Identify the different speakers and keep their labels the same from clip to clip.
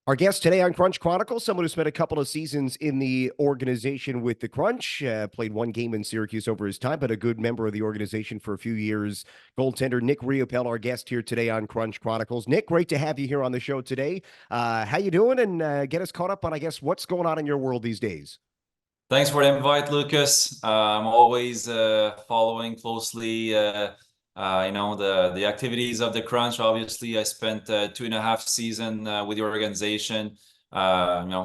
Speaker 1: Our guest today on Crunch Chronicles, someone who spent a couple of seasons in the organization with the Crunch, played one game in Syracuse over his time, but a good member of the organization for a few years. Goaltender Nick Riopel, our guest here today on Crunch Chronicles. Nick, great to have you here on the show today. How you doing? And get us caught up on, I guess, what's going on in your world these days.
Speaker 2: Thanks for the invite, Lucas. I'm always following closely, the activities of the Crunch. Obviously, I spent 2.5 seasons with the organization.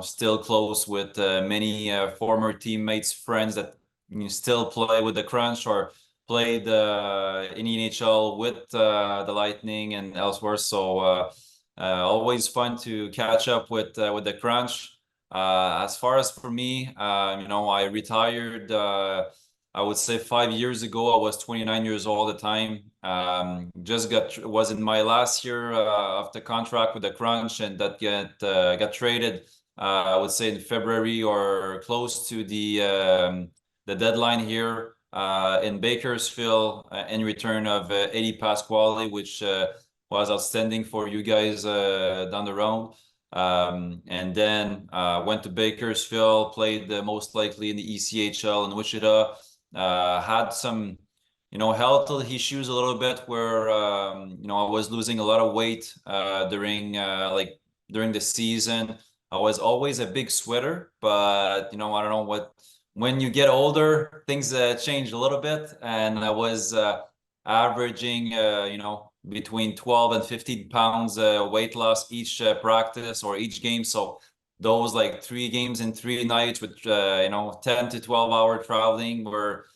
Speaker 2: Still close with many former teammates, friends that still play with the Crunch or played in NHL with the Lightning and elsewhere. So always fun to catch up with the Crunch. As far as for me, I retired, I would say 5 years ago. I was 29 years old at the time. Was in my last year of the contract with the Crunch, and that got traded, I would say in February or close to the deadline here in Bakersfield in return of Eddie Pasquale, which was outstanding for you guys down the road. And then went to Bakersfield, played most likely in the ECHL in Wichita. Had some, health issues a little bit where, I was losing a lot of weight during the season. I was always a big sweater, but, I don't know when you get older, things change a little bit. And I was averaging, between 12 and 15 pounds weight loss each practice or each game. So those like 3 games in 3 nights with 10 to 12 hour traveling were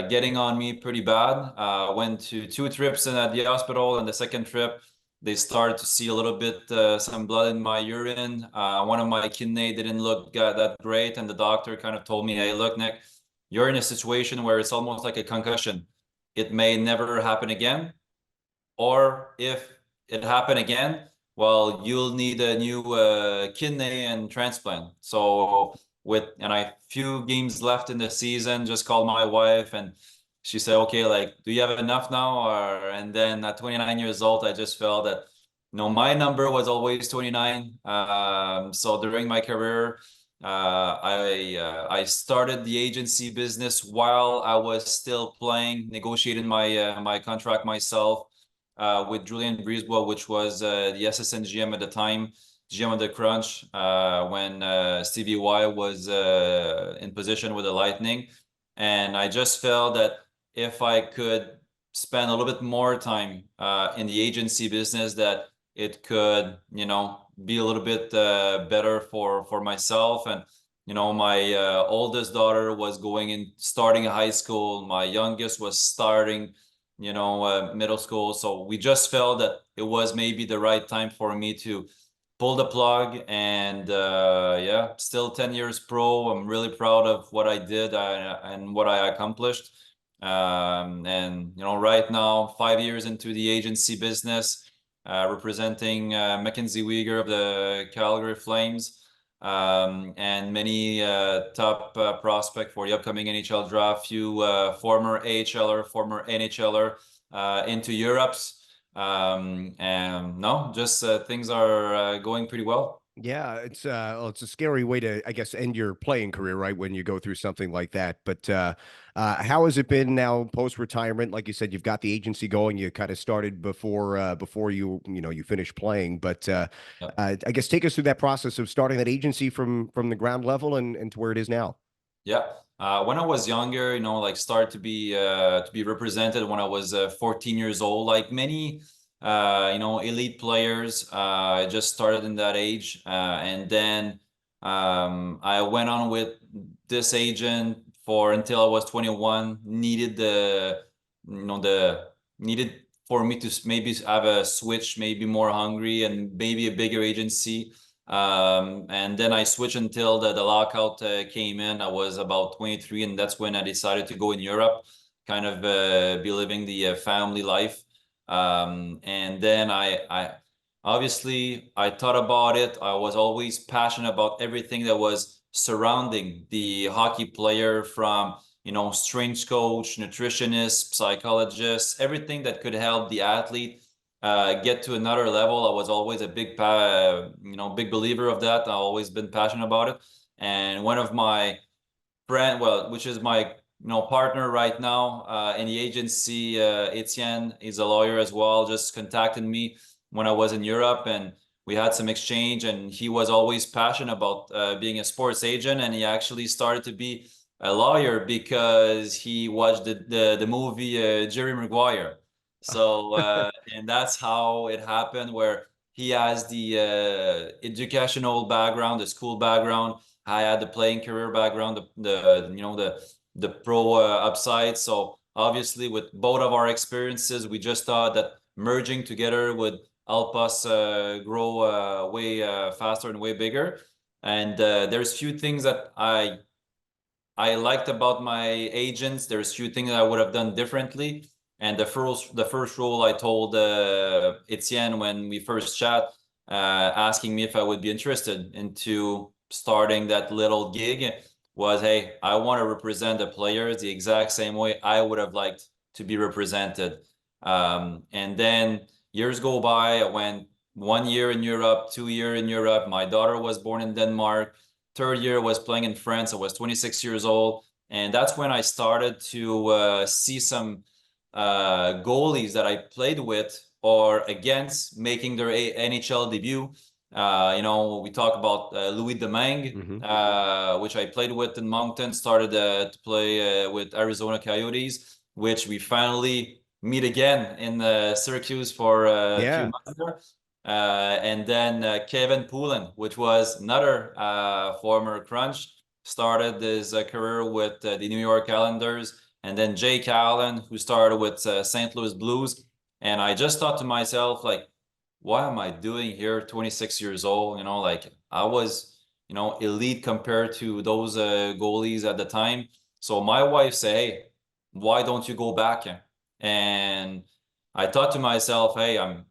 Speaker 2: getting on me pretty bad. Went to 2 trips at the hospital, and the second trip they started to see a little bit some blood in my urine. One of my kidney didn't look that great, and the doctor kind of told me, "Hey, look, Nick, you're in a situation where it's almost like a concussion. It may never happen again. Or if it happened again, well, you'll need a new kidney and transplant." So I few games left in the season, just called my wife and she said, "Okay, like, do you have enough now?" And then at 29 years old, I just felt that, my number was always 29. So during my career, I started the agency business while I was still playing, negotiating my contract myself with Julian Brisebois, which was the assistant GM at the time, GM of the Crunch, when Stevie Y was in position with the Lightning. And I just felt that if I could spend a little bit more time in the agency business, that it could, be a little bit better for myself. And, my oldest daughter was starting high school. My youngest was starting middle school. So we just felt that it was maybe the right time for me to pull the plug. And yeah, still 10 years pro. I'm really proud of what I did and what I accomplished. And right now, 5 years into the agency business, representing Mackenzie Weegar of the Calgary Flames. And many top prospect for the upcoming NHL draft. Few former AHLer, former NHLer into Europe's. And no, just things are going pretty well.
Speaker 1: Yeah, it's a scary way to, I guess, end your playing career, right? When you go through something like that. But how has it been now post retirement? Like you said, you've got the agency going. You kind of started before you finished playing. But
Speaker 2: Yeah.
Speaker 1: I guess take us through that process of starting that agency from the ground level and to where it is now.
Speaker 2: Yeah. When I was younger, like started to be represented when I was 14 years old, like many elite players. I just started in that age, and then I went on with this agent for until I was 21. Needed for me to maybe have a switch, maybe more hungry and maybe a bigger agency. And then I switched until the lockout came in. I was about 23, and that's when I decided to go in Europe, kind of be living the family life. And then I obviously I thought about it. I was always passionate about everything that was surrounding the hockey player, from strength coach, nutritionist, psychologist, everything that could help the athlete get to another level. I was always a big big believer of that. I've always been passionate about it. And one of my friend, well, which is my partner right now in the agency, Etienne, he's a lawyer as well, just contacted me when I was in Europe, and we had some exchange, and he was always passionate about being a sports agent, and he actually started to be a lawyer because he watched the movie Jerry Maguire. So and that's how it happened, where he has the educational background, the school background. I had the playing career background, the pro upside. So obviously, with both of our experiences, we just thought that merging together would help us grow way faster and way bigger. And there's few things that I liked about my agents. There's few things that I would have done differently. And the first role I told Etienne when we first chat, asking me if I would be interested into starting that little gig, was, hey, I want to represent the players the exact same way I would have liked to be represented. And then years go by. I went 1 year in Europe, 2 years in Europe. My daughter was born in Denmark. Third year was playing in France. I was 26 years old. And that's when I started to see some goalies that I played with or against making their NHL debut. We talk about Louis Domingue, which I played with in Moncton, started to play with Arizona Coyotes, which we finally meet again in Syracuse for a few months there. And then Kevin Poulin, which was another former Crunch, started his career with the New York Islanders. And then Jake Allen, who started with St. Louis Blues. And I just thought to myself, like, what am I doing here, 26 years old? Like I was, elite compared to those goalies at the time. So my wife said, hey, why don't you go back? And I thought to myself, hey, I'm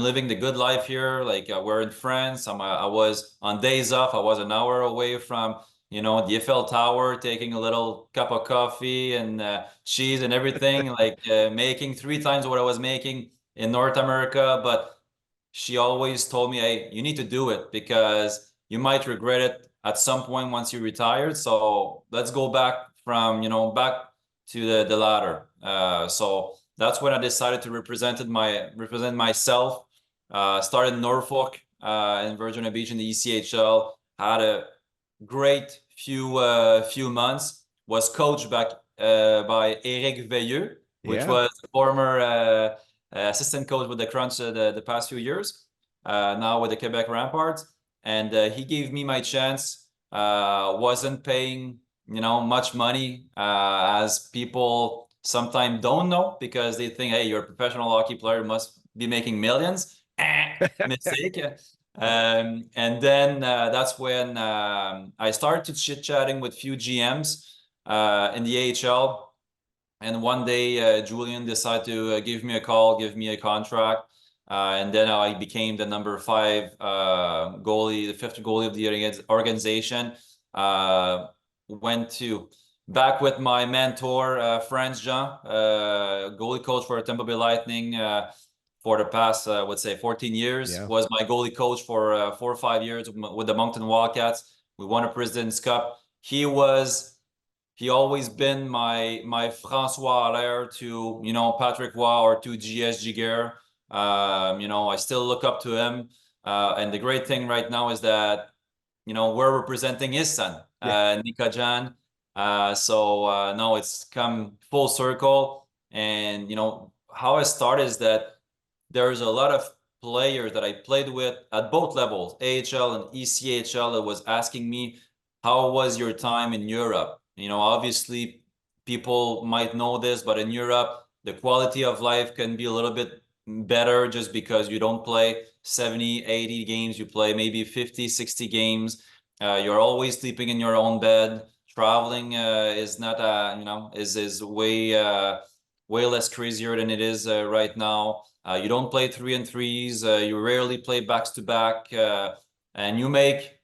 Speaker 2: living the good life here. Like we're in France. I was on days off. I was an hour away from, the Eiffel Tower, taking a little cup of coffee and cheese and everything, like making 3 times what I was making in North America. But she always told me, hey, you need to do it because you might regret it at some point once you retired. So let's go back back to the ladder. So that's when I decided to represent myself. Started in Norfolk in Virginia Beach in the ECHL. Had a great few months. Was coached back by Eric Veilleux, which was a former assistant coach with the Crunch the past few years, now with the Quebec Ramparts. And he gave me my chance. Wasn't paying much money, as people sometimes don't know, because they think, hey, you're a professional hockey player, must be making millions. Mistake. And then that's when I started chit-chatting with few GMs in the AHL. And one day, Julian decided to give me a call, give me a contract. And then I became the number 5 goalie, the 5th goalie of the organization. Went to back with my mentor, Franz Jean, goalie coach for Tampa Bay Lightning for the past, I would say 14 years. Was my goalie coach for 4 or 5 years with the Moncton Wildcats. We won a President's Cup. He always been my Francois Allaire to, Patrick Roy or to GS Giguère. I still look up to him. And the great thing right now is that, we're representing his son, Nika Jan. So no, it's come full circle. And, how I started is that there's a lot of players that I played with at both levels, AHL and ECHL, that was asking me, how was your time in Europe? Obviously people might know this, but in Europe, the quality of life can be a little bit better just because you don't play 70, 80 games. You play maybe 50, 60 games. You're always sleeping in your own bed. Traveling is not, is way less crazier than it is right now. You don't play 3-on-3s. You rarely play backs to back, and you make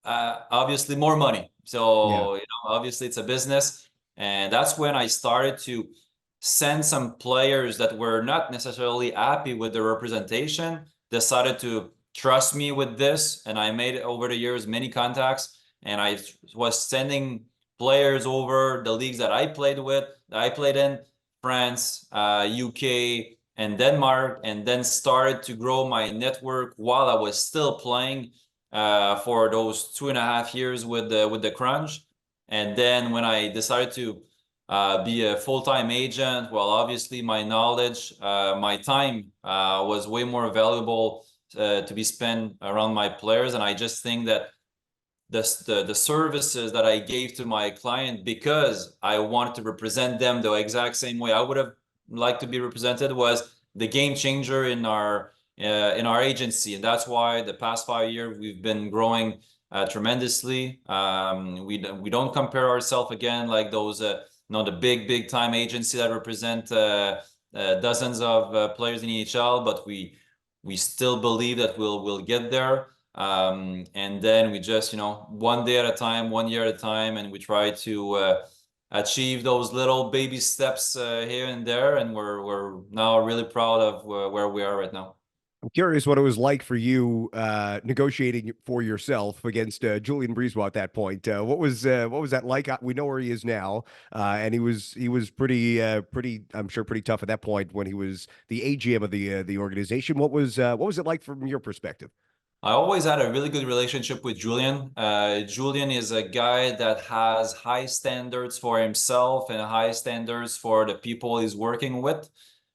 Speaker 2: obviously more money. So obviously it's a business, and that's when I started to send some players that were not necessarily happy with the representation, decided to trust me with this. And I made over the years many contacts, and I was sending players over the leagues that I played with, that I played in France, UK, and Denmark, and then started to grow my network while I was still playing for those 2.5 years with the Crunch. And then when I decided to be a full-time agent, well, obviously my knowledge, my time was way more valuable to be spent around my players. And I just think that the services that I gave to my client, because I wanted to represent them the exact same way I would have liked to be represented, was the game changer in our agency. And that's why the past 5 years we've been growing tremendously. We don't compare ourselves again like those the big time agency that represent dozens of players in EHL, but we still believe that we'll get there. And then we just, one day at a time, 1 year at a time, and we try to achieve those little baby steps here and there. And we're now really proud of where we are right now.
Speaker 1: I'm curious what it was like for you negotiating for yourself against Julian Breezewell at that point. What was that like? We know where he is now, and he was pretty I'm sure pretty tough at that point when he was the AGM of the organization. What was it like from your perspective?
Speaker 2: I always had a really good relationship with Julian. Julian is a guy that has high standards for himself and high standards for the people he's working with.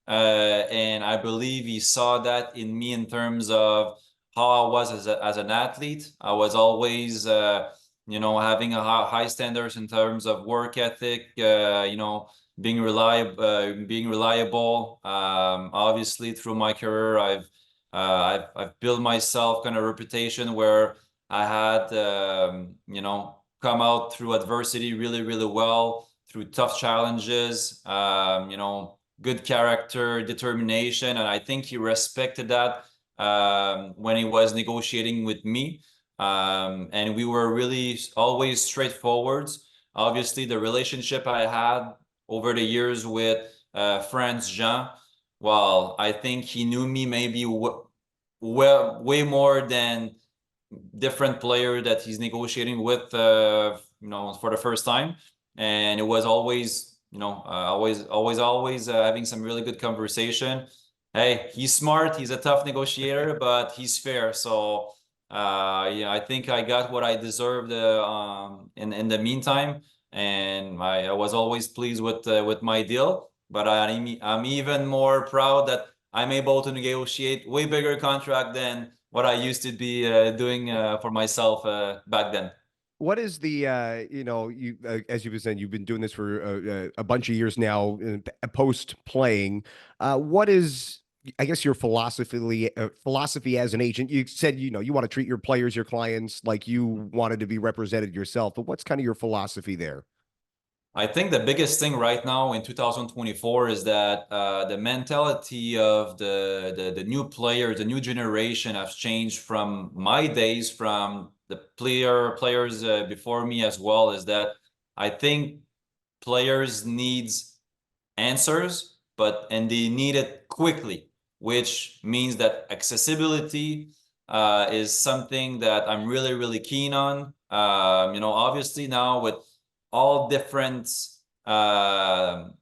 Speaker 2: And I believe he saw that in me in terms of how I was as an athlete. I was always, having a high standards in terms of work ethic, being reliable. Obviously, through my career, I've built myself kind of reputation where I had, come out through adversity really, really well, through tough challenges, good character, determination. And I think he respected that when he was negotiating with me. And we were really always straightforward. Obviously, the relationship I had over the years with France Jean, well, I think he knew me maybe way more than different player that he's negotiating with, for the first time. And it was always, always having some really good conversation. Hey, he's smart. He's a tough negotiator, but he's fair. So, I think I got what I deserved in the meantime, and I was always pleased with my deal. But I'm even more proud that I'm able to negotiate way bigger contract than what I used to be doing for myself back then.
Speaker 1: What is the you as you've been saying, you've been doing this for a bunch of years now, post playing. What is, I guess, your philosophy as an agent? You said you want to treat your players, your clients, like you wanted to be represented yourself, but what's kind of your philosophy there?
Speaker 2: I think the biggest thing right now in 2024 is that the mentality of the new players, the new generation, has changed from my days, from the players before me as well. Is that I think players needs answers, and they need it quickly, which means that accessibility is something that I'm really, really keen on. Obviously now with all different, all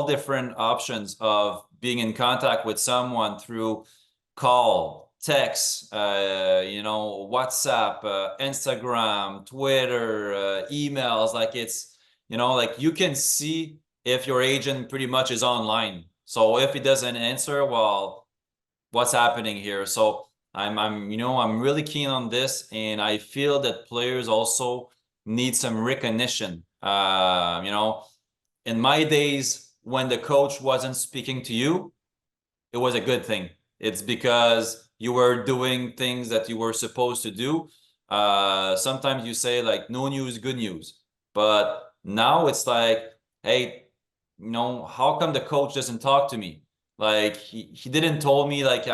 Speaker 2: different options of being in contact with someone through call, text, WhatsApp, Instagram, Twitter, emails. Like like you can see if your agent pretty much is online. So if he doesn't answer, well, what's happening here? So I'm really keen on this, and I feel that players also need some recognition. In my days when the coach wasn't speaking to you, it was a good thing. It's because you were doing things that you were supposed to do. Sometimes you say like no news, good news. But now it's like, hey, how come the coach doesn't talk to me? Like he didn't told me like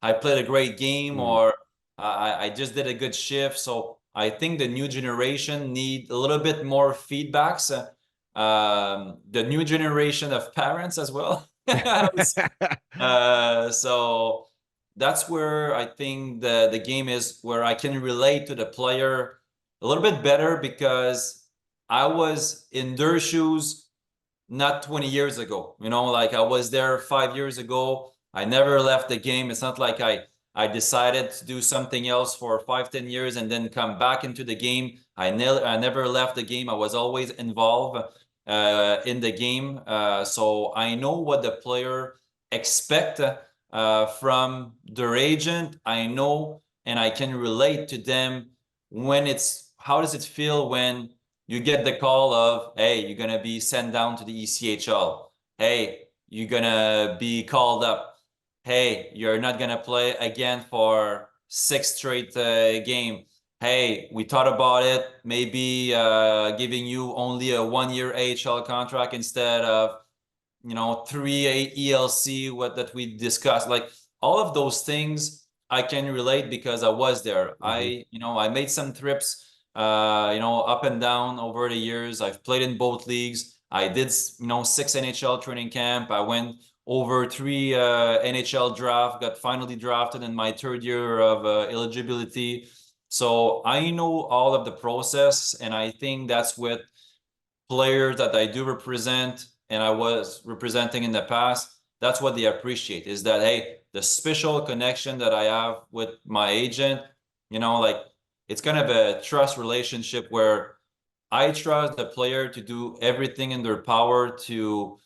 Speaker 2: I played a great game,
Speaker 1: Mm.
Speaker 2: or I just did a good shift. So I think the new generation need a little bit more feedbacks. the new generation of parents as well. So that's where I think the game is, where I can relate to the player a little bit better, because I was in their shoes not 20 years ago. Like I was there 5 years ago. I never left the game. It's not like I decided to do something else for 5, 10 years and then come back into the game. I never left the game. I was always involved in the game. So I know what the player expect from their agent. I know, and I can relate to them when how does it feel when you get the call of, hey, you're gonna be sent down to the ECHL. Hey, you're gonna be called up. Hey, you're not gonna play again for 6 straight game. Hey, we thought about it, maybe giving you only a 1-year AHL contract instead of 3 ELC, what that we discussed. Like all of those things I can relate because I was there. I made some trips up and down over the years. I've played in both leagues. I did 6 NHL training camp. I went over 3 NHL draft, got finally drafted in my 3rd year of eligibility. So I know all of the process, and I think that's what players that I do represent and I was representing in the past, that's what they appreciate, is that, hey, the special connection that I have with my agent, like it's kind of a trust relationship where I trust the player to do everything in their power to,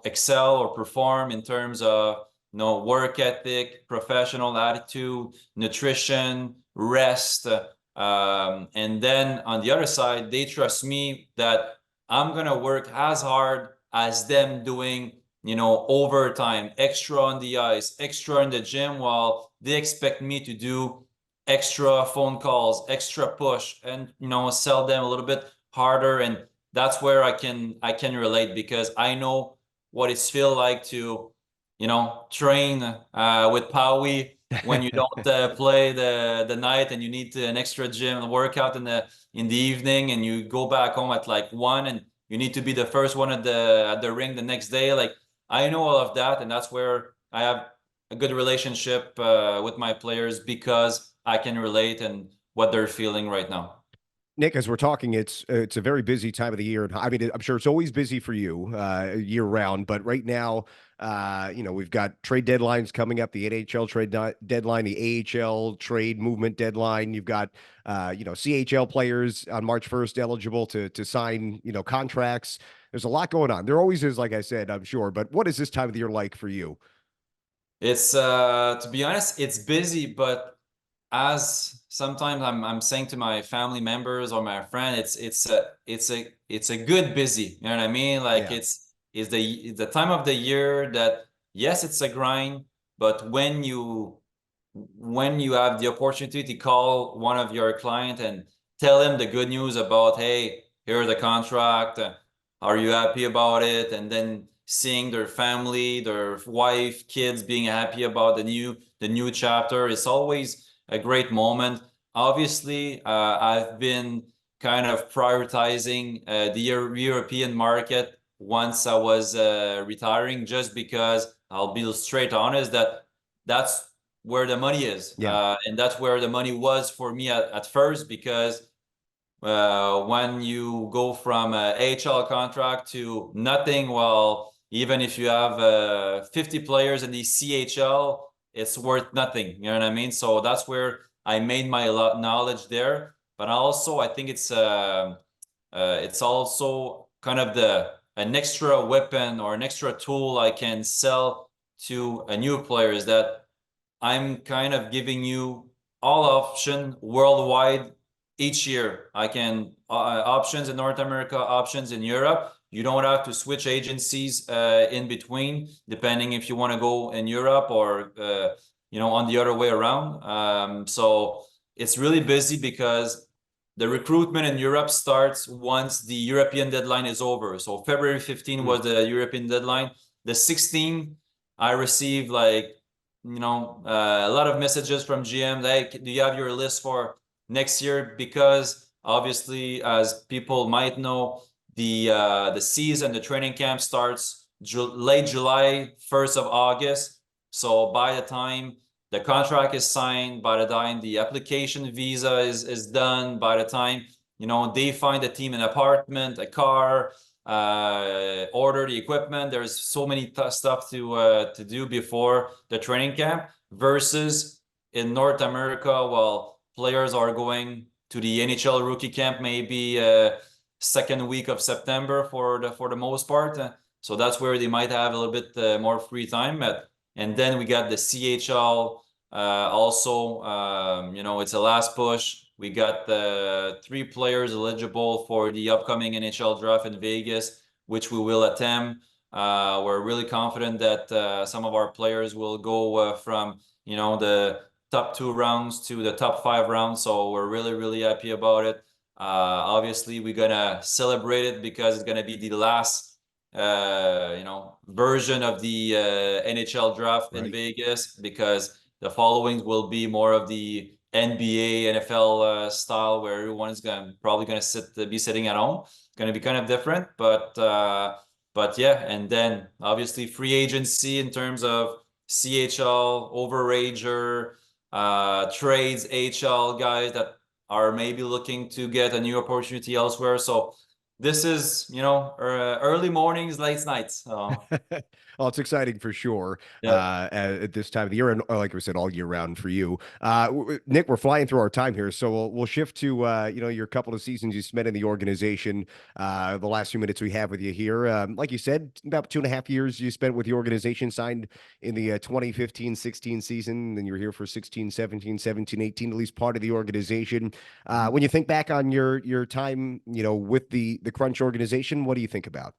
Speaker 2: excel or perform in terms of, work ethic, professional attitude, nutrition, rest. And then on the other side, they trust me that I'm going to work as hard as them doing, overtime, extra on the ice, extra in the gym, while they expect me to do extra phone calls, extra push, and sell them a little bit harder. And that's where I can relate, because I know what it's feel like to train with Powie when you don't play the night and you need an extra gym workout in the evening, and you go back home at like 1 and you need to be the first one at the ring the next day. Like I know all of that, and that's where I have a good relationship with my players, because I can relate and what they're feeling right now.
Speaker 1: Nick, as we're talking, it's a very busy time of the year, and I mean, I'm sure it's always busy for you year round. But right now, we've got trade deadlines coming up: the NHL trade deadline, the AHL trade movement deadline. You've got CHL players on March 1st eligible to sign contracts. There's a lot going on. There always is, like I said, I'm sure. But what is this time of the year like for you?
Speaker 2: It's to be honest, it's busy, but as sometimes I'm saying to my family members or my friend, it's a good busy. You know what I mean? Like
Speaker 1: Yeah.
Speaker 2: it's the time of the year that, yes, it's a grind, but when you have the opportunity to call one of your client and tell him the good news about, hey, here's the contract, are you happy about it? And then seeing their family, their wife, kids being happy about the new chapter, it's always a great moment. Obviously, I've been kind of prioritizing the European market once I was retiring, just because I'll be straight honest that that's where the money is.
Speaker 1: Yeah.
Speaker 2: And that's where the money was for me at first, because when you go from a AHL contract to nothing, well, even if you have 50 players in the CHL, it's worth nothing. You know what I mean? So that's where I made my knowledge there. But also, I think it's also kind of an extra weapon or an extra tool I can sell to a new player, is that I'm kind of giving you all option worldwide each year. I can options in North America, options in Europe. You don't have to switch agencies in between, depending if you want to go in Europe or on the other way around. So it's really busy, because the recruitment in Europe starts once the European deadline is over. So February 15 was the European deadline. The 16th, I received like a lot of messages from GM. Hey, do you have your list for next year? Because obviously, as people might know, the season, the training camp starts late July, 1st of August. So by the time the contract is signed, by the time the application visa is done, by the time they find a team, an apartment, a car, order the equipment. There's so many stuff to do before the training camp. Versus in North America, well, players are going to the NHL rookie camp maybe second week of September for the most part. So that's where they might have a little bit more free time. And then we got the CHL also. It's a last push. We got the 3 players eligible for the upcoming NHL draft in Vegas, which we will attempt. We're really confident that some of our players will go from the top 2 rounds to the top 5 rounds. So we're really, really happy about it. Obviously, we're gonna celebrate it because it's gonna be the last version of the NHL draft in Vegas, because the following will be more of the NBA, NFL style, where everyone is probably gonna be sitting at home. It's gonna be kind of different, but yeah. And then obviously free agency in terms of CHL, overager, trades, HL guys that are maybe looking to get a new opportunity elsewhere. So this is, early mornings, late nights.
Speaker 1: Well, it's exciting for sure
Speaker 2: Yeah.
Speaker 1: at this time of the year, and like we said, all year round for you. Nick, we're flying through our time here, so we'll shift to your couple of seasons you spent in the organization. The last few minutes we have with you here, like you said, about 2.5 years you spent with the organization, signed in the 2015-16 season, then you were here for 16-17, 17-18, at least part of the organization. When you think back on your time, with the Crunch organization, what do you think about?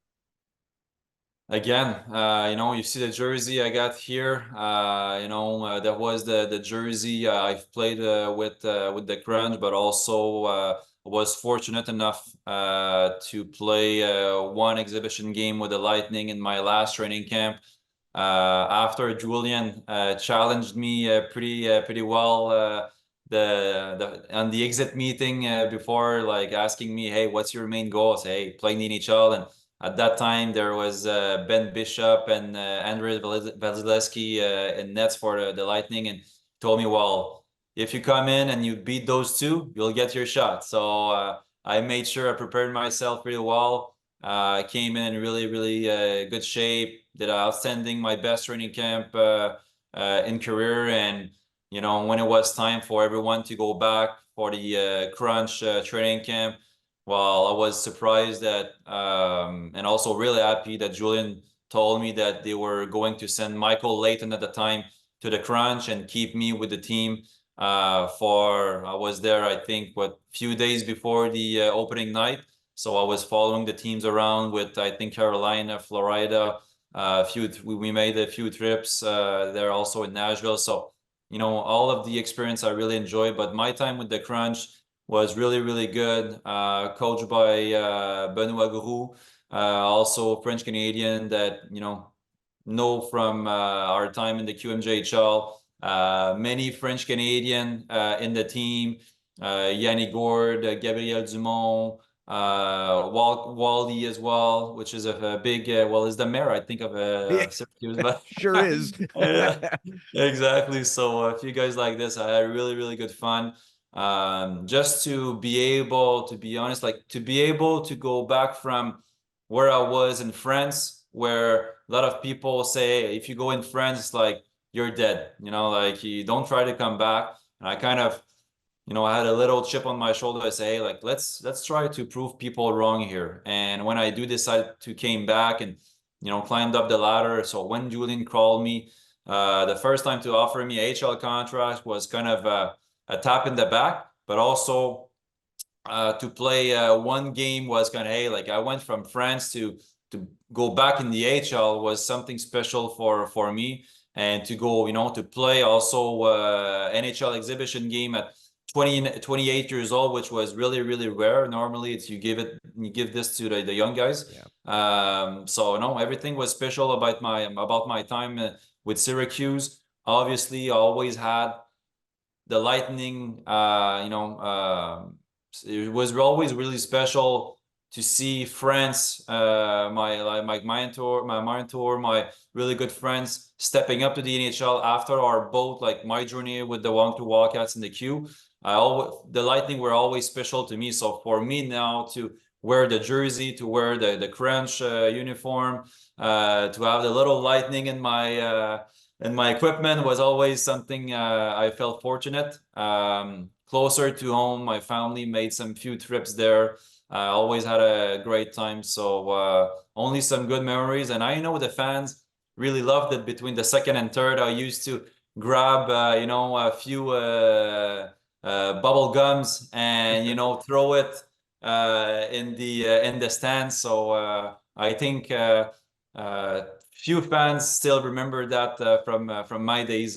Speaker 2: Again, you see the jersey I got here. That was the jersey I've played with the Crunch, but also was fortunate enough to play one exhibition game with the Lightning in my last training camp. After Julian challenged me pretty well on the exit meeting before, like asking me, "Hey, what's your main goal?" I say, "Hey, playing the NHL." And at that time, there was Ben Bishop and Andrei Vasilevsky in nets for the Lightning, and told me, "Well, if you come in and you beat those two, you'll get your shot." So I made sure I prepared myself pretty well. I came in really, really good shape. Did outstanding, my best training camp in career, and when it was time for everyone to go back for the Crunch training camp, well, I was surprised that, and also really happy that Julian told me that they were going to send Michael Layton at the time to the Crunch and keep me with the team. I was there, I think, few days before the opening night. So I was following the teams around with, I think, Carolina, Florida. We made a few trips there also in Nashville. So, all of the experience I really enjoyed. But my time with the Crunch was really, really good. Coached by Benoit Guru, also French Canadian that know from our time in the QMJHL. Many French Canadian in the team. Yanni Gourde, Gabriel Dumont, Wally as well, which is a big is the mayor, I think, of
Speaker 1: Yeah,
Speaker 2: Syracuse, but
Speaker 1: sure is.
Speaker 2: yeah, exactly. So a few guys like this, I had really, really good fun. Just to be able, to be honest, like to be able to go back from where I was in France, where a lot of people say, "Hey, if you go in France, it's like you're dead, like you don't try to come back." And I kind of, I had a little chip on my shoulder. I say, "Hey, like let's try to prove people wrong here." And when I do decide to came back and climbed up the ladder. So when Julian called me the first time to offer me HL contract, was kind of a tap in the back, but also to play one game was kind of, hey, like I went from France to go back in the HL was something special for me. And to go, to play also NHL exhibition game at 28 years old, which was really, really rare. Normally it's you give this to the young guys.
Speaker 1: Yeah.
Speaker 2: So no, everything was special about my time with Syracuse. Obviously, I always had the Lightning, it was always really special to see friends, my mentor, my really good friends stepping up to the NHL after our both like my journey with the Vancouver Wildcats in the Q. The Lightning were always special to me. So for me now to wear the jersey, to wear the Crunch uniform, to have the little Lightning in my equipment was always something I felt fortunate. Closer to home, my family made some few trips there. I always had a great time. So only some good memories. And I know the fans really loved it between the second and third. I used to grab, a few bubble gums and, throw it in the stands. So I think few fans still remember that from my days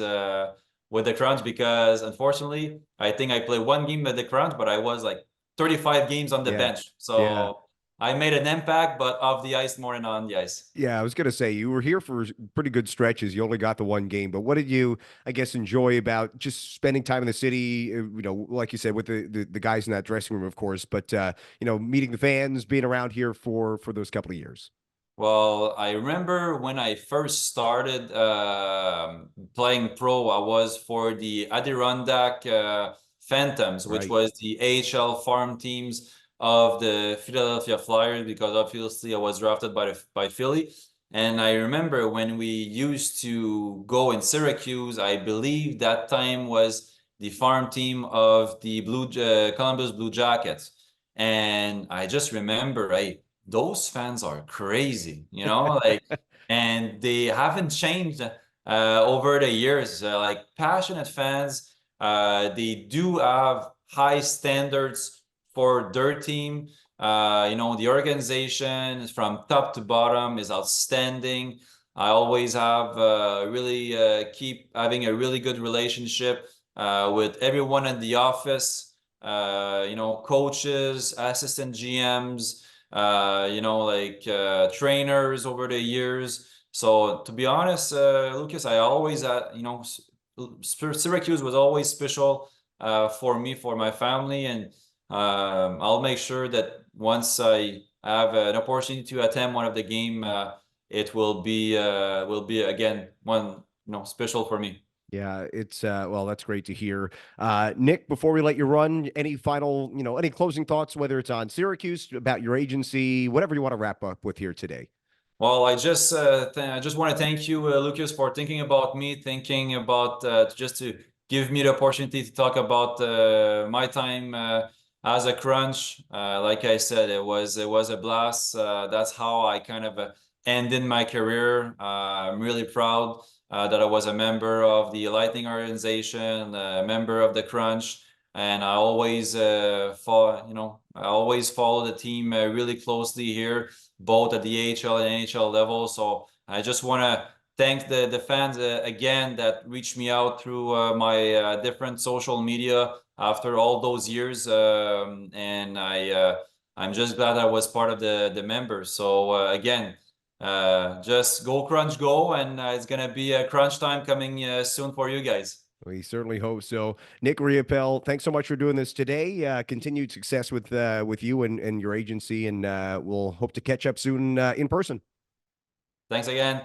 Speaker 2: with the Crunch, because unfortunately, I think I played one game with the Crunch, but I was like 35 games on the
Speaker 1: Yeah.
Speaker 2: bench.
Speaker 1: Yeah.
Speaker 2: So I made an impact, but off the ice more than on the ice.
Speaker 1: Yeah, I was going to say you were here for pretty good stretches. You only got the one game, but what did you, I guess, enjoy about just spending time in the city? Like you said, with the guys in that dressing room, of course, but meeting the fans, being around here for those couple of years.
Speaker 2: Well, I remember when I first started playing pro, I was for the Adirondack Phantoms, which
Speaker 1: Right.
Speaker 2: was the AHL farm teams of the Philadelphia Flyers, because obviously I was drafted by Philly. And I remember when we used to go in Syracuse, I believe that time was the farm team of the Columbus Blue Jackets. And I just remember those fans are crazy, like, and they haven't changed over the years. Like passionate fans, they do have high standards for their team. The organization from top to bottom is outstanding. I always have really keep having a really good relationship with everyone in the office. Coaches, assistant GMs, trainers over the years. So to be honest, Lucas, I always, Syracuse was always special for me, for my family, and I'll make sure that once I have an opportunity to attend one of the game, it will be again one special for me.
Speaker 1: Yeah, it's well, that's great to hear. Nick, before we let you run, any final, any closing thoughts, whether it's on Syracuse, about your agency, whatever you want to wrap up with here today?
Speaker 2: Well, I just want to thank you, Lucas, for thinking about me, thinking about just to give me the opportunity to talk about my time as a Crunch. Like I said, it was a blast. That's how I kind of ended my career. I'm really proud that I was a member of the Lightning organization, a member of the Crunch, and I always follow the team really closely here, both at the AHL and NHL level. So I just want to thank the fans again that reached me out through my different social media after all those years, and I'm just glad I was part of the members. So again, just go Crunch, go, and it's gonna be a crunch time coming soon for you guys.
Speaker 1: We certainly hope so. Nick Riopel, thanks so much for doing this today. Continued success with you and your agency, and we'll hope to catch up soon in person.
Speaker 2: Thanks again.